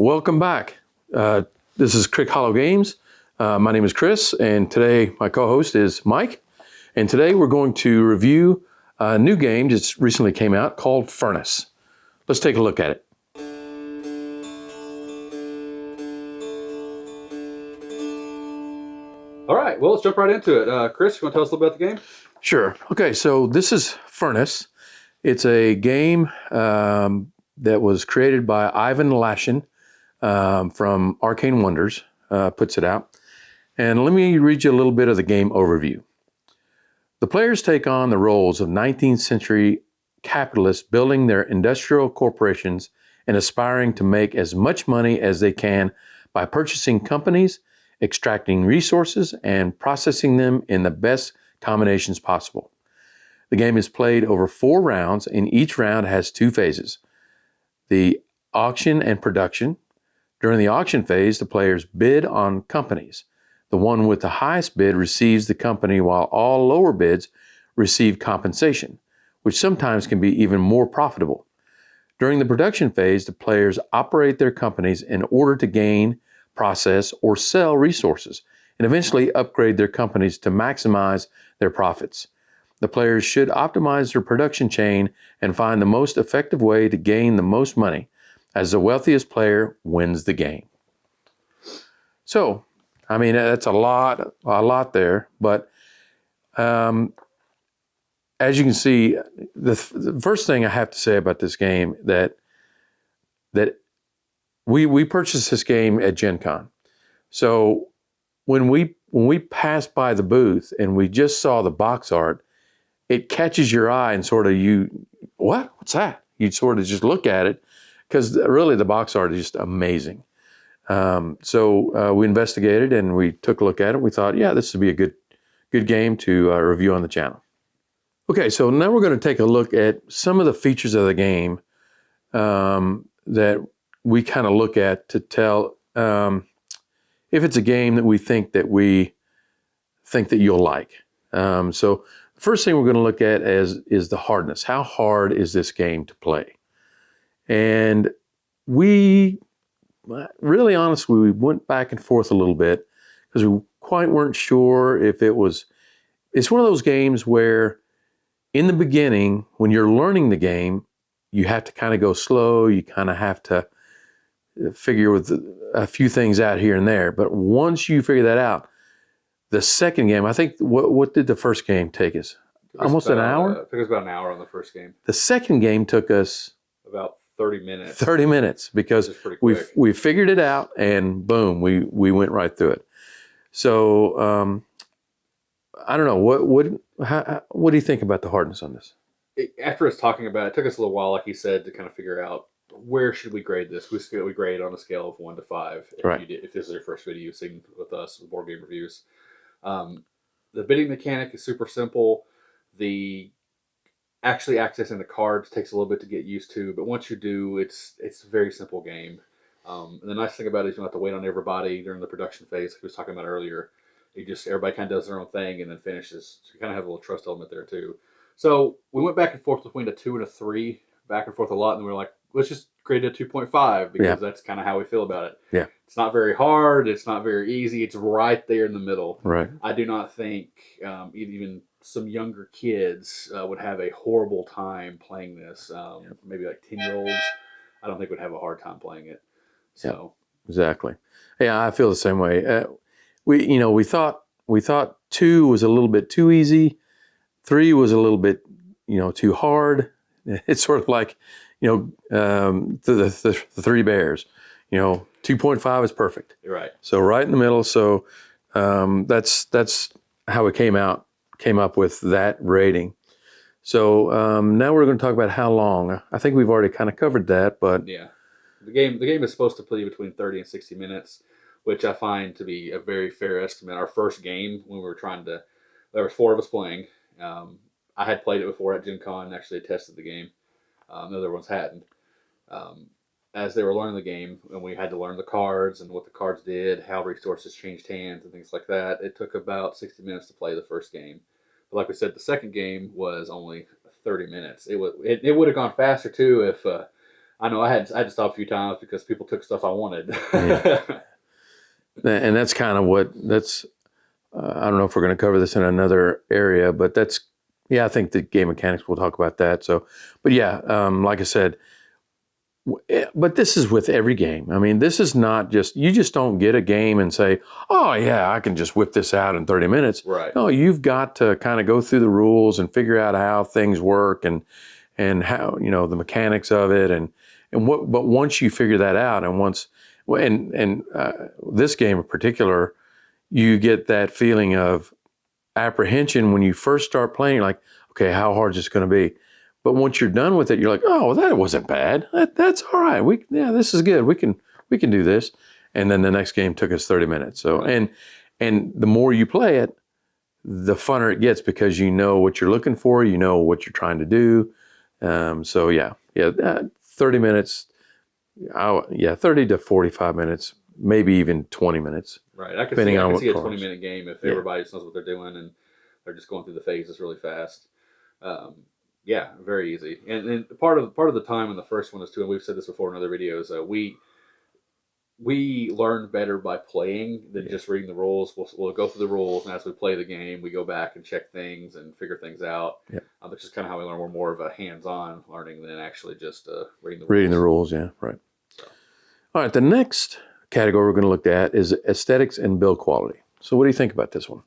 Welcome back. This is Crick Hollow Games. My name is Chris, and today my co-host is Mike. And today we're going to review a new game that just recently came out called Furnace. Let's take a look at it. All right, well, let's jump right into it. Chris, you want to tell us a little bit about the game? Sure. Okay, so this is Furnace. It's a game that was created by Ivan Lashin from Arcane Wonders, puts it out. And let me read you a little bit of the game overview. The players take on the roles of 19th century capitalists building their industrial corporations and aspiring to make as much money as they can by purchasing companies, extracting resources, and processing them in the best combinations possible. The game is played over 4 rounds, and each round has 2 phases. The auction and production. During the auction phase, the players bid on companies. The one with the highest bid receives the company, while all lower bids receive compensation, which sometimes can be even more profitable. During the production phase, the players operate their companies in order to gain, process, or sell resources, and eventually upgrade their companies to maximize their profits. The players should optimize their production chain and find the most effective way to gain the most money, as the wealthiest player wins the game. So, I mean, that's a lot there, but as you can see, the first thing I have to say about this game that we purchased this game at Gencon. So when we passed by the booth and we just saw the box art, it catches your eye and sort of what's that? You'd sort of just look at it because really the box art is just amazing. So we investigated and we took a look at it. We thought, yeah, this would be a good game to review on the channel. Okay, so now we're going to take a look at some of the features of the game that we kind of look at to tell if it's a game that we think that you'll like. So the first thing we're going to look at is the hardness. How hard is this game to play? And we really honestly, we went back and forth a little bit because we quite weren't sure if it's one of those games where in the beginning, when you're learning the game, you have to kind of go slow. You kind of have to figure with a few things out here and there. But once you figure that out, the second game, I think, what did the first game take us? Almost an hour? It took us about an hour on the first game. The second game took us about 30 minutes. 30 minutes because we figured it out and boom, we went right through it. So I don't know, what do you think about the hardness on this? After us talking about it, it took us a little while, like you said, to kind of figure out where should we grade this. We grade on a scale of 1 to 5. If this is your first video you've seen with us with board game reviews. The bidding mechanic is super simple. The actually accessing the cards takes a little bit to get used to, but once you do, it's a very simple game. And the nice thing about it is you don't have to wait on everybody during the production phase, like we was talking about earlier. Everybody kind of does their own thing and then finishes. So you kind of have a little trust element there too. So we went back and forth between a 2 and a 3, back and forth a lot, and we were like, let's just grade it a 2.5 because that's kind of how we feel about it. Yeah. It's not very hard. It's not very easy. It's right there in the middle. Right. I do not think even some younger kids would have a horrible time playing this. Maybe like 10-year-olds, I don't think would have a hard time playing it. So exactly. Yeah, I feel the same way. We thought 2 was a little bit too easy. 3 was a little bit, too hard. It's sort of like, the 3 bears. 2.5 is perfect. You're right. So right in the middle. So that's how it came up with that rating. So now we're going to talk about how long. I think we've already kind of covered that, but yeah, the game is supposed to play between 30 and 60 minutes, which I find to be a very fair estimate. Our first game, when we were there were 4 of us playing. I had played it before at Gencon and actually tested the game. The other ones hadn't. As they were learning the game, and we had to learn the cards and what the cards did, how resources changed hands and things like that, it took about 60 minutes to play the first game. But like we said, the second game was only 30 minutes. It would have gone faster too if I know I had to stop a few times because people took stuff I wanted. Yeah. And that's kind of that's. I don't know if we're going to cover this in another area, but I think the game mechanics, we'll talk about that. So, but yeah, like I said, but this is with every game. I mean, this is not you just don't get a game and say, oh yeah, I can just whip this out in 30 minutes. Right. No, you've got to kind of go through the rules and figure out how things work and how, the mechanics of it but once you figure that out this game in particular, you get that feeling of apprehension when you first start playing. You're like, okay, how hard is this going to be? But once you're done with it, you're like, oh, well, that wasn't bad. That's all right. This is good. We can do this. And then the next game took us 30 minutes. So and the more you play it, the funner it gets because you know what you're looking for. You know what you're trying to do. 30 minutes. 30 to 45 minutes, maybe even 20 minutes. Right. I can see a 20-minute game if everybody knows what they're doing and they're just going through the phases really fast. Very easy. And part of the time in the first one is too, and we've said this before in other videos, we learn better by playing than just reading the rules. We'll go through the rules, and as we play the game, we go back and check things and figure things out. Yeah. Which is kind of how we learn. We're more of a hands-on learning than actually just reading the rules. Reading the rules, yeah, right. So. All right, the next category we're going to look at is aesthetics and build quality. So what do you think about this one?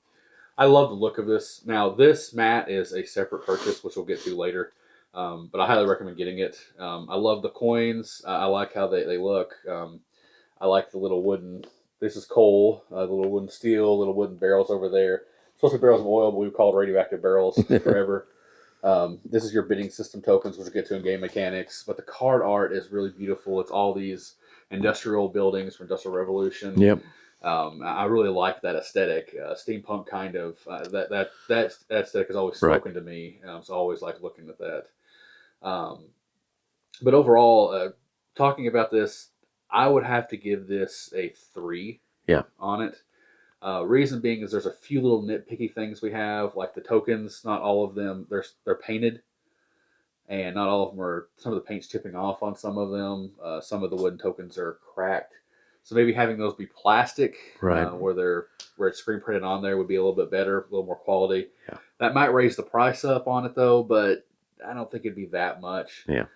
I love the look of this. Now, this mat is a separate purchase, which we'll get to later, but I highly recommend getting it. I love the coins. I like how they look. I like the little wooden, this is coal, the little wooden steel, little wooden barrels over there. Supposed to be barrels of oil, but we've called radioactive barrels forever. This is your bidding system tokens, which we'll get to in game mechanics. But the card art is really beautiful. It's all these industrial buildings from Industrial Revolution. Yep. I really like that aesthetic, steampunk kind of. That aesthetic has always spoken to me, so I always like looking at that. But overall, talking about this, I would have to give this a 3 on it. Reason being is there's a few little nitpicky things we have, like the tokens. Not all of them, they're painted, and not all of them are. Some of the paint's chipping off on some of them. Some of the wooden tokens are cracked. So maybe having those be plastic, where it's screen printed on there would be a little bit better, a little more quality. Yeah. That might raise the price up on it though, but I don't think it'd be that much. Yeah.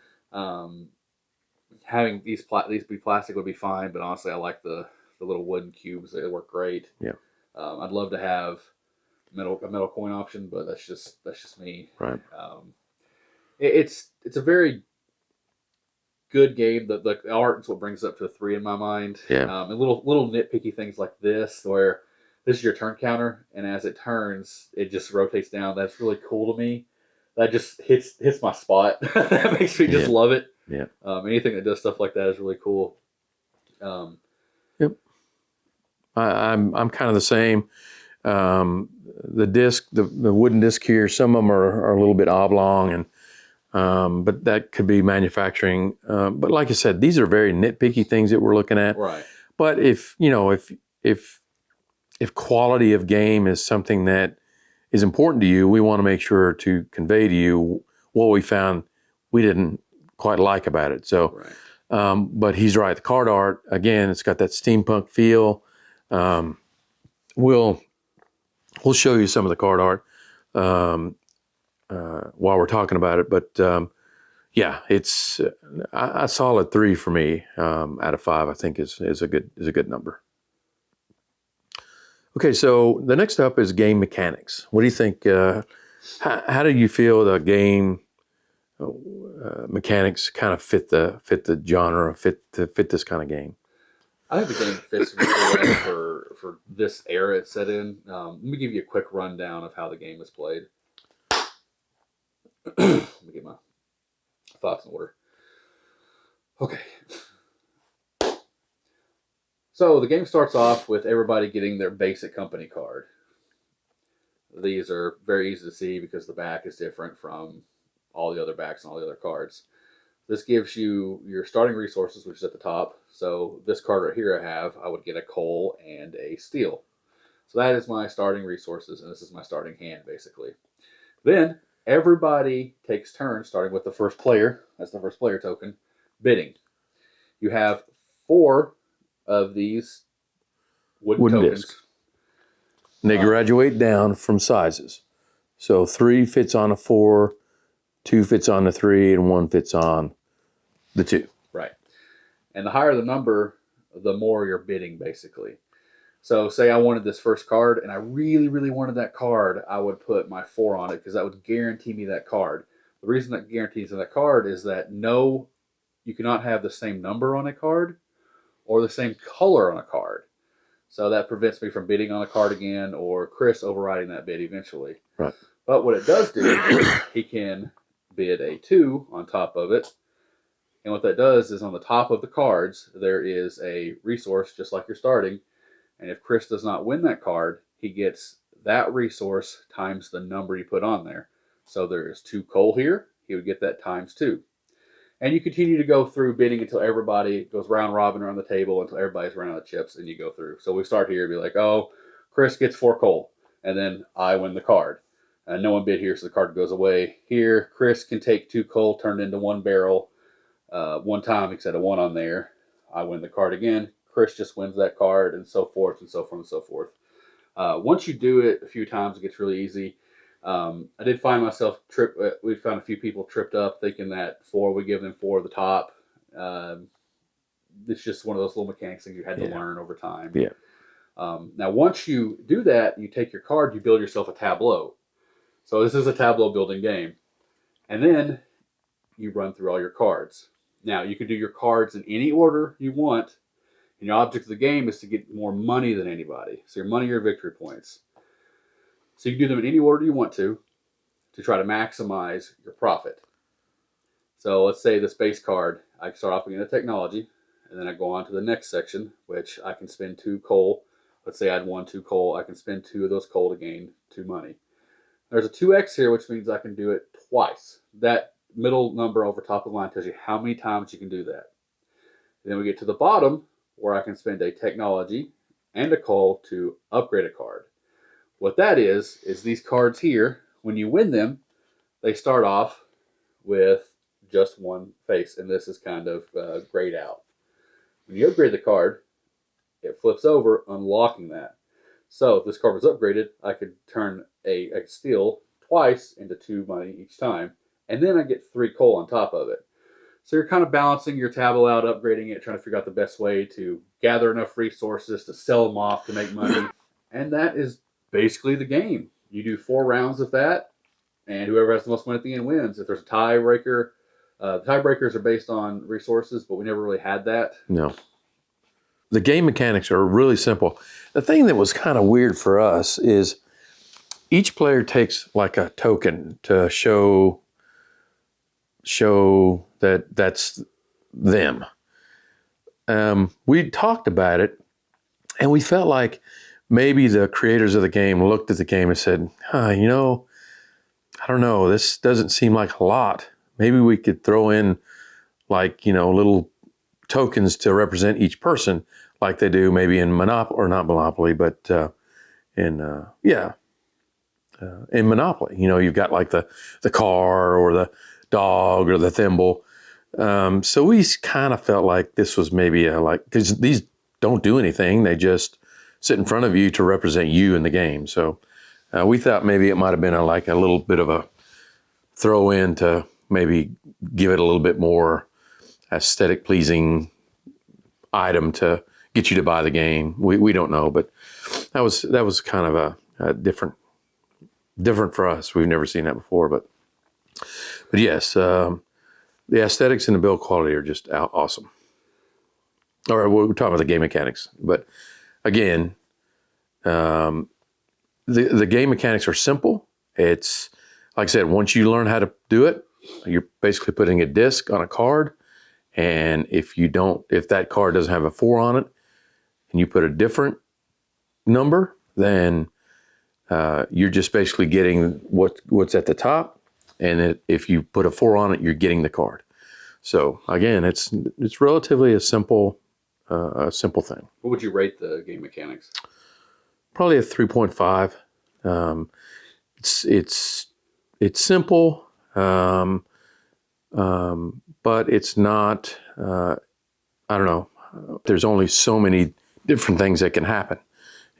Having these be plastic would be fine, but honestly, I like the little wooden cubes. They work great. Yeah. I'd love to have a metal coin option, but that's just me. Right. It's a very good game. The art is what brings it up to a 3 in my mind. Yeah. And little nitpicky things like this, where this is your turn counter, and as it turns, it just rotates down. That's really cool to me. That just hits my spot. That makes me just love it. Yeah. Anything that does stuff like that is really cool. Yep. I'm kind of the same. The disc, the wooden disc here, some of them are a little bit oblong, and but that could be manufacturing. But like I said, these are very nitpicky things that we're looking at. Right. But if quality of game is something that is important to you, we want to make sure to convey to you what we found we didn't quite like about it. So, but he's right. The card art, again, it's got that steampunk feel. We'll show you some of the card art while we're talking about it. But it's a solid 3 for me out of 5. I think is a good number. Okay, so the next up is game mechanics. What do you think? How do you feel the game mechanics kind of fit the genre, fit this kind of game? I think the game fits really well for this era it's set in. Let me give you a quick rundown of how the game is played. Let me get my thoughts in order. Okay. So the game starts off with everybody getting their basic company card. These are very easy to see because the back is different from all the other backs and all the other cards. This gives you your starting resources, which is at the top. So this card right here I would get a coal and a steel. So that is my starting resources, and this is my starting hand, basically. Then everybody takes turns, starting with the first player. That's the first player token. Bidding. You have 4 of these wooden tokens. Disc. And they graduate down from sizes. So 3 fits on a 4, 2 fits on the 3, and 1 fits on the 2. Right. And the higher the number, the more you're bidding, basically. So say I wanted this first card, and I really, really wanted that card, I would put my 4 on it because that would guarantee me that card. The reason that guarantees that card is that you cannot have the same number on a card or the same color on a card. So that prevents me from bidding on a card again or Chris overriding that bid eventually. Right. But what it does do is he can bid a 2 on top of it. And what that does is on the top of the cards, there is a resource just like you're starting. And if Chris does not win that card, he gets that resource times the number you put on there. So there is 2 coal here. He would get that times 2. And you continue to go through bidding until everybody goes round robin around the table until everybody's run out of chips and you go through. So we start here and be like, oh, Chris gets 4 coal. And then I win the card. And no one bid here, so the card goes away. Here, Chris can take 2 coal turned into 1 barrel one time. He set a 1 on there. I win the card again. Chris just wins that card, and so forth and so forth and so forth. Once you do it a few times, it gets really easy. I did find myself we found a few people tripped up thinking that 4, we give them 4 at the top. It's just one of those little mechanics things you had to learn over time. Yeah. Now, once you do that, you take your card, you build yourself a tableau. So this is a tableau building game. And then you run through all your cards. Now, you can do your cards in any order you want. And your object of the game is to get more money than anybody. So your money or victory points. So you can do them in any order you want to try to maximize your profit. So let's say this base card, I start off with the technology, and then I go on to the next section, which I can spend 2 coal. Let's say I had 1, 2 coal. I can spend 2 of those coal to gain 2 money. There's a 2x here, which means I can do it twice. That middle number over top of the line tells you how many times you can do that. Then we get to the bottom, where I can spend a technology and a coal to upgrade a card. What that is these cards here, when you win them, they start off with just 1 face, and this is kind of grayed out. When you upgrade the card, it flips over, unlocking that. So if this card was upgraded, I could turn I could steal twice into 2 money each time, and then I get 3 coal on top of it. So you're kind of balancing your tableau out, upgrading it, trying to figure out the best way to gather enough resources to sell them off to make money. And that is basically the game. You do 4 rounds of that, and whoever has the most money at the end wins. If there's a tiebreaker, the tiebreakers are based on resources, but we never really had that. No. The game mechanics are really simple. The thing that was kind of weird for us is each player takes like a token to show that that's them. We talked about it, and we felt like maybe the creators of the game looked at the game and said, I don't know, this doesn't seem like a lot. Maybe we could throw in little tokens to represent each person like they do maybe in Monopoly, or not Monopoly, but in Monopoly. You've got like the car or the dog or the thimble. So we kind of felt like this was maybe because these don't do anything. They just sit in front of you to represent you in the game. So we thought maybe it might have been a little bit of a throw in to maybe give it a little bit more aesthetic pleasing item to get you to buy the game. We don't know, but that was kind of a different for us. We've never seen that before, but yes, the aesthetics and the build quality are just awesome. All right, we're talking about the game mechanics, but again, the game mechanics are simple. It's like I said, once you learn how to do it, you're basically putting a disc on a card, and if that card doesn't have a 4 on it, and you put a different number, then you're just basically getting what's at the top, and if you put a 4 on it, you're getting the card. So again, it's relatively a simple thing. What would you rate the game mechanics? Probably a 3.5. It's simple. but it's not. I don't know. There's only so many different things that can happen,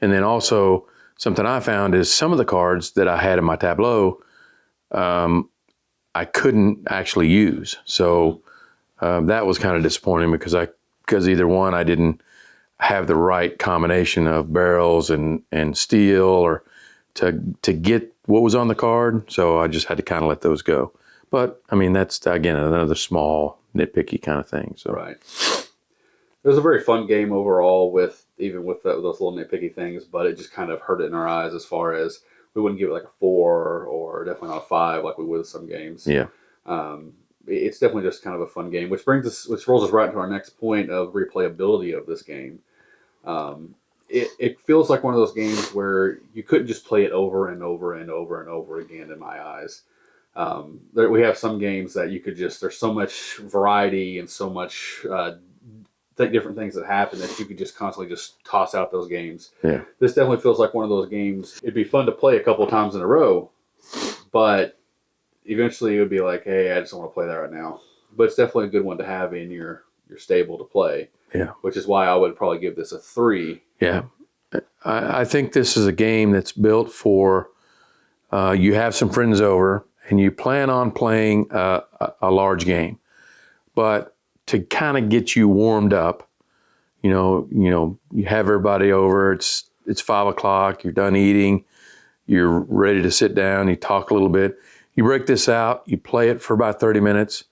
and then also something I found is some of the cards that I had in my tableau, I couldn't actually use. So that was kind of disappointing because either one, I didn't have the right combination of barrels and steel or to get what was on the card. So I just had to kind of let those go. But I mean, that's again another small nitpicky kind of thing. So right. It was a very fun game overall, even with those little nitpicky things, but it just kind of hurt it in our eyes as far as we wouldn't give it like a 4 or definitely not a 5 like we would with some games. Yeah. It's definitely just kind of a fun game, which rolls us right into our next point of replayability of this game. It feels like one of those games where you couldn't just play it over and over and over and over again in my eyes. We have some games that you could there's so much variety and so much different things that happen that you could just constantly just toss out those games. Yeah. This definitely feels like one of those games. It'd be fun to play a couple of times in a row, but eventually it would be like, hey, I just don't want to play that right now. But it's definitely a good one to have in your stable to play. Yeah. Which is why I would probably give this a 3. Yeah. I think this is a game that's built for you have some friends over and you plan on playing a large game, but to kind of get you warmed up, you have everybody over. It's 5 o'clock. You're done eating. You're ready to sit down. You talk a little bit. You break this out. You play it for about 30 minutes,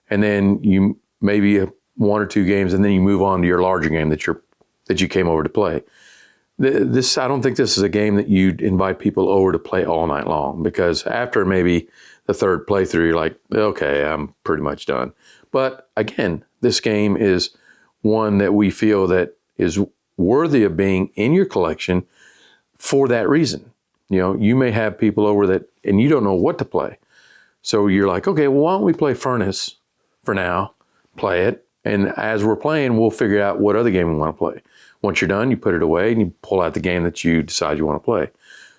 and then you maybe 1 or 2 games, and then you move on to your larger game that you came over to play. I don't think this is a game that you'd invite people over to play all night long, because after maybe the 3rd playthrough, you're like, okay, I'm pretty much done. But again, this game is one that we feel that is worthy of being in your collection for that reason. You may have people over and you don't know what to play. So you're like, okay, well, why don't we play Furnace for now, play it. And as we're playing, we'll figure out what other game we want to play. Once you're done, you put it away and you pull out the game that you decide you want to play.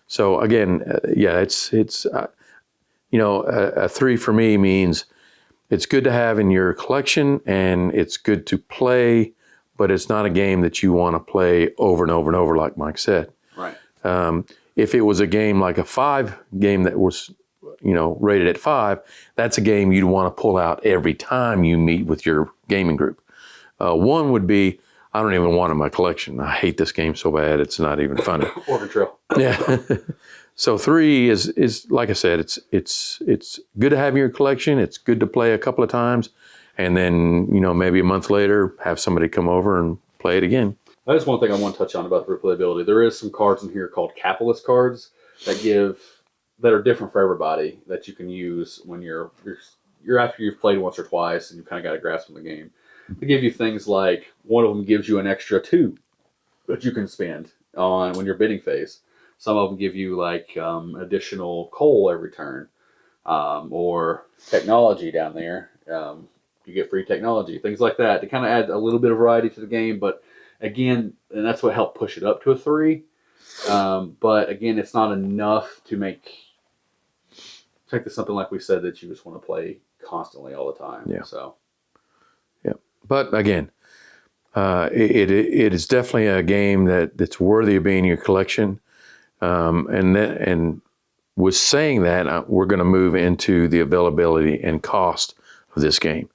So again, it's a 3 for me means it's good to have in your collection and it's good to play, but it's not a game that you want to play over and over and over, like Mike said. Right. If it was a game like a 5 game that was, rated at 5, that's a game you'd want to pull out every time you meet with your gaming group. 1 would be, I don't even want it in my collection. I hate this game so bad, it's not even funny. Oregon Trail. Yeah. So 3 is like I said, it's good to have in your collection. It's good to play a couple of times, and then maybe a month later have somebody come over and play it again. That is one thing I want to touch on about the replayability. There is some cards in here called capitalist cards that are different for everybody that you can use when you're after you've played once or twice and you kind of got a grasp of the game. They give you things like one of them gives you an extra 2 that you can spend on when you're bidding phase. Some of them give you like additional coal every turn, or technology down there. You get free technology, things like that. To kind of add a little bit of variety to the game, but again, and that's what helped push it up to a 3. But again, it's not enough to make this something like we said that you just want to play constantly all the time. Yeah. So. Yeah. But again, it is definitely a game that's worthy of being in your collection. And with saying that, we're going to move into the availability and cost of this game.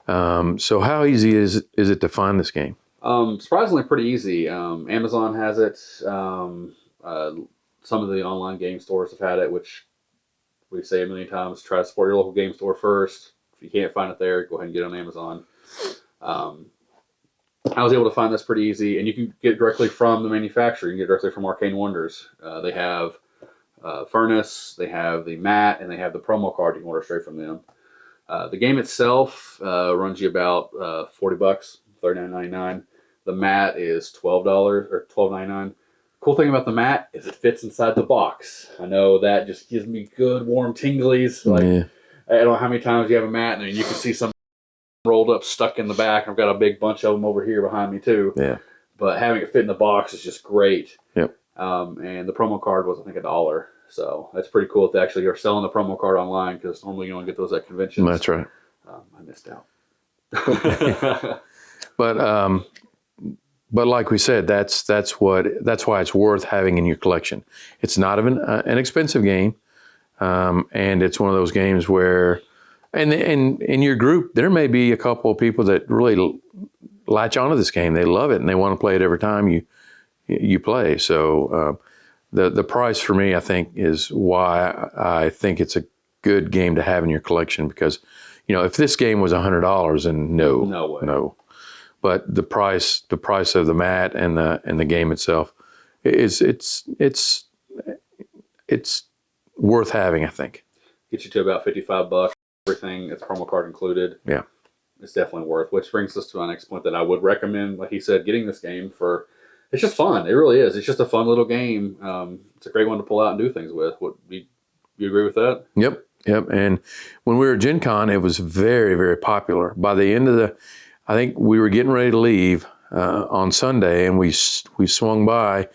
So how easy is it to find this game? Surprisingly pretty easy. Amazon has it. Some of the online game stores have had it, which we say a million times, try to support your local game store first. If you can't find it there, go ahead and get it on Amazon. I was able to find this pretty easy, and you can get it directly from the manufacturer. You can get it directly from Arcane Wonders. They have Furnace, they have the mat, and they have the promo card. You can order straight from them. The game itself runs you about $40, $39.99. The mat is $12 or $12.99. Cool thing about the mat is it fits inside the box. I know that just gives me good warm tinglies. Like, yeah. I don't know how many times you have a mat and you can see some rolled up stuck in the back. I've got a big bunch of them over here behind me too. Yeah. But having it fit in the box is just great. Yep. And the promo card was, I think, $1. So that's pretty cool if they actually are selling the promo card online, because normally you don't get those at conventions. That's right. I missed out. But like we said, that's why it's worth having in your collection. It's not an expensive game, and it's one of those games where, and in your group there may be a couple of people that really latch onto this game. They love it and they want to play it every time you play. So the price for me, I think, is why I think it's a good game to have in your collection, because if this game was $100, and No way. no. But the price of the mat and the game itself it's worth having, I think. Get you to about $55. Everything, it's promo card included. Yeah, it's definitely worth. Which brings us to my next point that I would recommend. Like he said, getting this game for, it's just fun. It really is. It's just a fun little game. It's a great one to pull out and do things with. You agree with that? Yep. And when we were at Gencon, it was very, very popular. By the end of I think we were getting ready to leave on Sunday, and we swung by,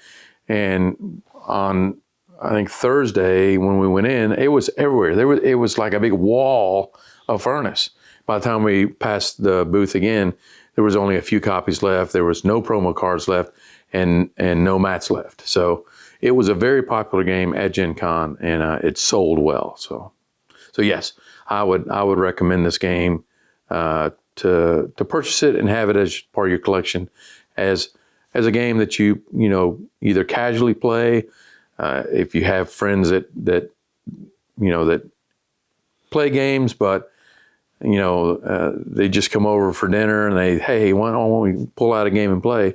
and on I think Thursday when we went in, it was everywhere. It was like a big wall of Furnace. By the time we passed the booth again, there was only a few copies left. There was no promo cards left, and no mats left. So it was a very popular game at Gen Con, and it sold well. So yes, I would recommend this game to purchase it and have it as part of your collection, as a game that you either casually play, if you have friends that play games, but they just come over for dinner and hey, why don't we pull out a game and play?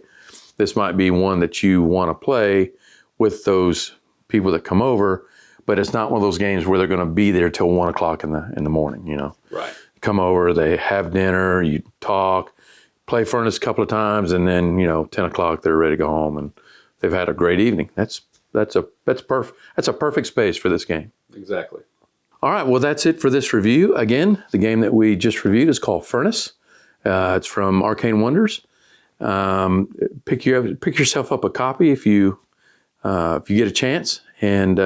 This might be one that you want to play with those people that come over, but it's not one of those games where they're going to be there till 1 o'clock in the morning. Right. Come over, they have dinner, you talk, play Furnace a couple of times, and then 10 o'clock they're ready to go home and they've had a great evening. That's perfect. That's a perfect space for this game. Exactly. All right, well, that's it for this review. Again, the game that we just reviewed is called Furnace. It's from Arcane Wonders. Pick yourself up a copy if you get a chance. And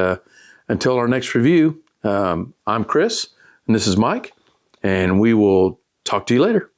until our next review, I'm Chris, and this is Mike, and we will talk to you later.